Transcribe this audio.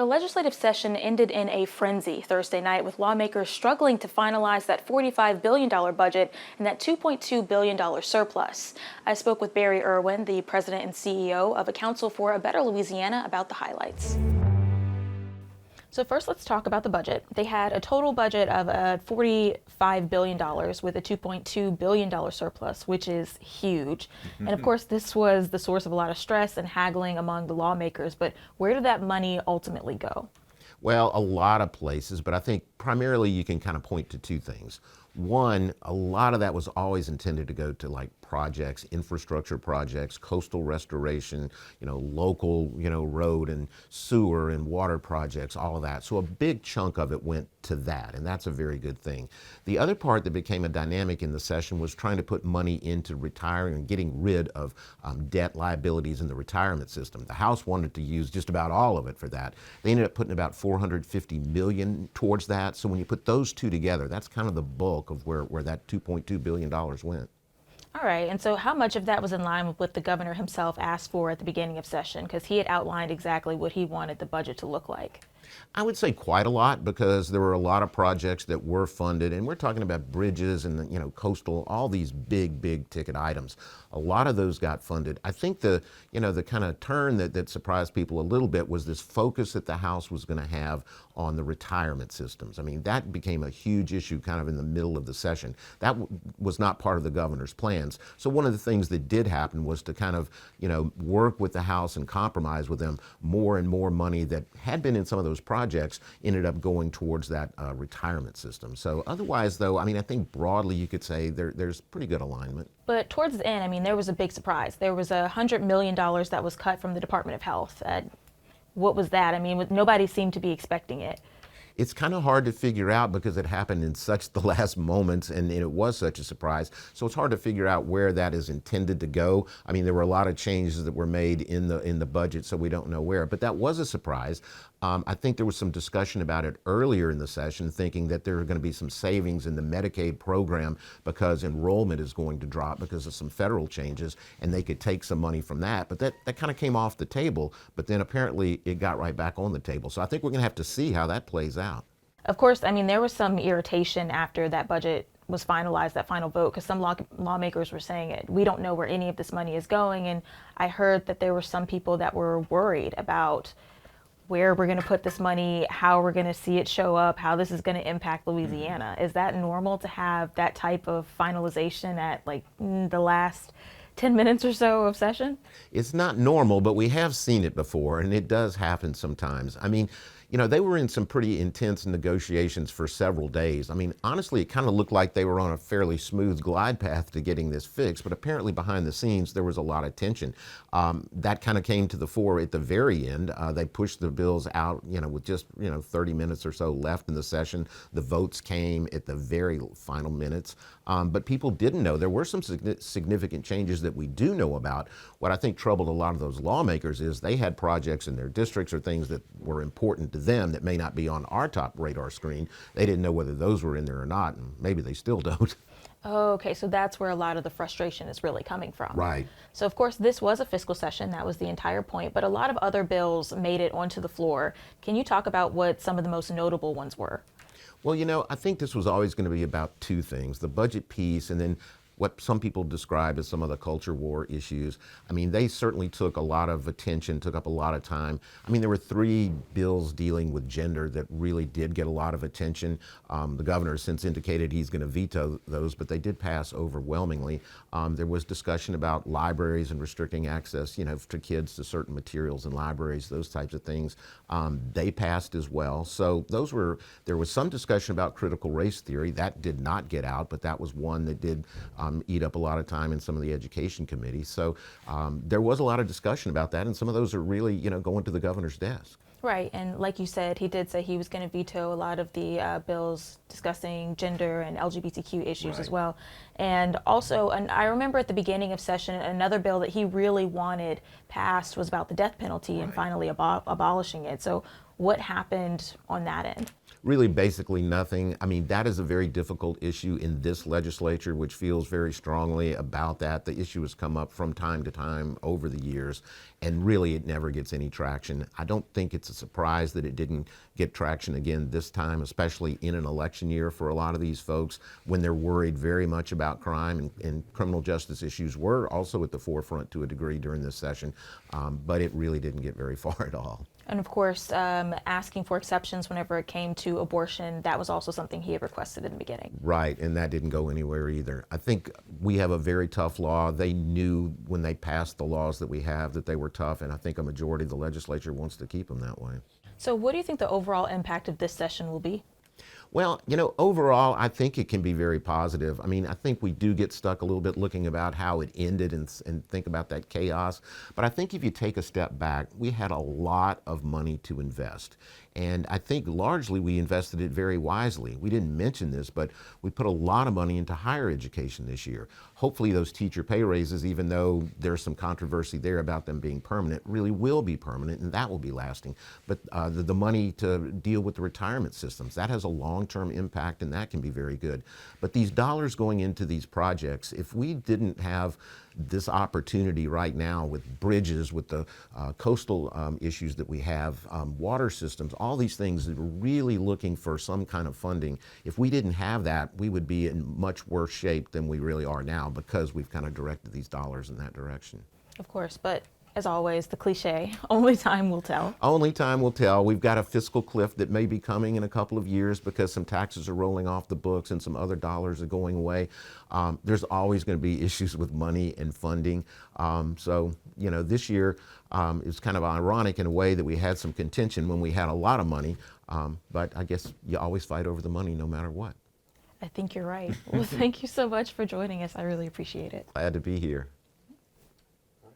The legislative session ended in a frenzy Thursday night with lawmakers struggling to finalize that $45 billion budget and that $2.2 billion surplus. I spoke with Barry Irwin, the president and CEO of A Council for a Better Louisiana, about the highlights. So first, let's talk about the budget. They had a total budget of $45 billion with a $2.2 billion surplus, which is huge. And of course, this was the source of a lot of stress and haggling among the lawmakers. But where did that money ultimately go? Well, a lot of places, but I think primarily you can kind of point to two things. One, a lot of that was always intended to go to like projects, infrastructure projects, coastal restoration, local, road and sewer and water projects, all of that. So a big chunk of it went to that, and that's a very good thing. The other part that became a dynamic in the session was trying to put money into retiring and getting rid of debt liabilities in the retirement system. The House wanted to use just about all of it for that. They ended up putting about $450 million towards that. So when you put those two together, that's kind of the bulk of where that $2.2 billion went. All right, and so how much of that was in line with what the governor himself asked for at the beginning of session? Because he had outlined exactly what he wanted the budget to look like. I would say quite a lot, because there were a lot of projects that were funded, and we're talking about bridges and coastal, all these big ticket items. A lot of those got funded. I think the kind of turn that surprised people a little bit was this focus that the House was going to have on the retirement systems. I mean, that became a huge issue kind of in the middle of the session. That was not part of the governor's plans. So one of the things that did happen was to kind of, work with the House and compromise with them. More and more money that had been in some of those projects ended up going towards that retirement system. So otherwise, though, I think broadly you could say there's pretty good alignment. But towards the end, there was a big surprise. There was $100 million that was cut from the Department of Health. What was that? Nobody seemed to be expecting it. It's kind of hard to figure out because it happened in such the last moments, and it was such a surprise. So it's hard to figure out where that is intended to go. There were a lot of changes that were made in the budget, so we don't know where. But that was a surprise. I think there was some discussion about it earlier in the session, thinking that there are going to be some savings in the Medicaid program because enrollment is going to drop because of some federal changes, and they could take some money from that. But that kind of came off the table, but then apparently it got right back on the table. So I think we're going to have to see how that plays out. Of course, there was some irritation after that budget was finalized, that final vote, because some lawmakers were saying we don't know where any of this money is going. And I heard that there were some people that were worried about where we're going to put this money, how we're going to see it show up, how this is going to impact Louisiana. Is that normal to have that type of finalization at the last 10 minutes or so of session? It's not normal, but we have seen it before, and it does happen sometimes. They were in some pretty intense negotiations for several days. Honestly, it kind of looked like they were on a fairly smooth glide path to getting this fixed, but apparently behind the scenes, there was a lot of tension. That kind of came to the fore at the very end. They pushed the bills out, with just, 30 minutes or so left in the session. The votes came at the very final minutes. But people didn't know. There were some significant changes that we do know about. What I think troubled a lot of those lawmakers is they had projects in their districts or things that were important to them that may not be on our top radar screen. They didn't know whether those were in there or not, and maybe they still don't. Okay, so that's where a lot of the frustration is really coming from. Right. So of course this was a fiscal session, that was the entire point, but a lot of other bills made it onto the floor. Can you talk about what some of the most notable ones were? Well, I think this was always going to be about two things, the budget piece and then what some people describe as some of the culture war issues. They certainly took a lot of attention, took up a lot of time. There were three bills dealing with gender that really did get a lot of attention. The governor has since indicated he's going to veto those, but they did pass overwhelmingly. There was discussion about libraries and restricting access, to kids to certain materials in libraries, those types of things. They passed as well. So there was some discussion about critical race theory. That did not get out, but that was one that did eat up a lot of time in some of the education committees. So there was a lot of discussion about that, and some of those are really, going to the governor's desk. Right, and like you said, he did say he was going to veto a lot of the bills discussing gender and LGBTQ issues as well. And also, and I remember at the beginning of session, another bill that he really wanted passed was about the death penalty and finally abolishing it. So What happened on that end? Really, basically nothing. I mean, that is a very difficult issue in this legislature, which feels very strongly about that. The issue has come up from time to time over the years, and really it never gets any traction. I don't think it's a surprise that it didn't get traction again this time, especially in an election year for a lot of these folks when they're worried very much about crime, and criminal justice issues were also at the forefront to a degree during this session, but it really didn't get very far at all. And of course, asking for exceptions whenever it came to abortion, that was also something he had requested in the beginning. Right, and that didn't go anywhere either. I think we have a very tough law. They knew when they passed the laws that we have that they were tough, and I think a majority of the legislature wants to keep them that way. So what do you think the overall impact of this session will be? Well, overall, I think it can be very positive. I mean, I think we do get stuck a little bit looking about how it ended and think about that chaos. But I think if you take a step back, we had a lot of money to invest. And I think largely we invested it very wisely. We didn't mention this, but we put a lot of money into higher education this year. Hopefully those teacher pay raises, even though there's some controversy there about them being permanent, really will be permanent, and that will be lasting. But the money to deal with the retirement systems, that has a long-term impact, and that can be very good. But these dollars going into these projects, if we didn't have this opportunity right now with bridges, with the coastal issues that we have, water systems, all these things that are really looking for some kind of funding. If we didn't have that, we would be in much worse shape than we really are now because we've kind of directed these dollars in that direction. Of course, but as always, the cliche, only time will tell. Only time will tell. We've got a fiscal cliff that may be coming in a couple of years because some taxes are rolling off the books and some other dollars are going away. There's always going to be issues with money and funding. So, this year is kind of ironic in a way that we had some contention when we had a lot of money. But I guess you always fight over the money no matter what. I think you're right. Well, thank you so much for joining us. I really appreciate it. Glad to be here.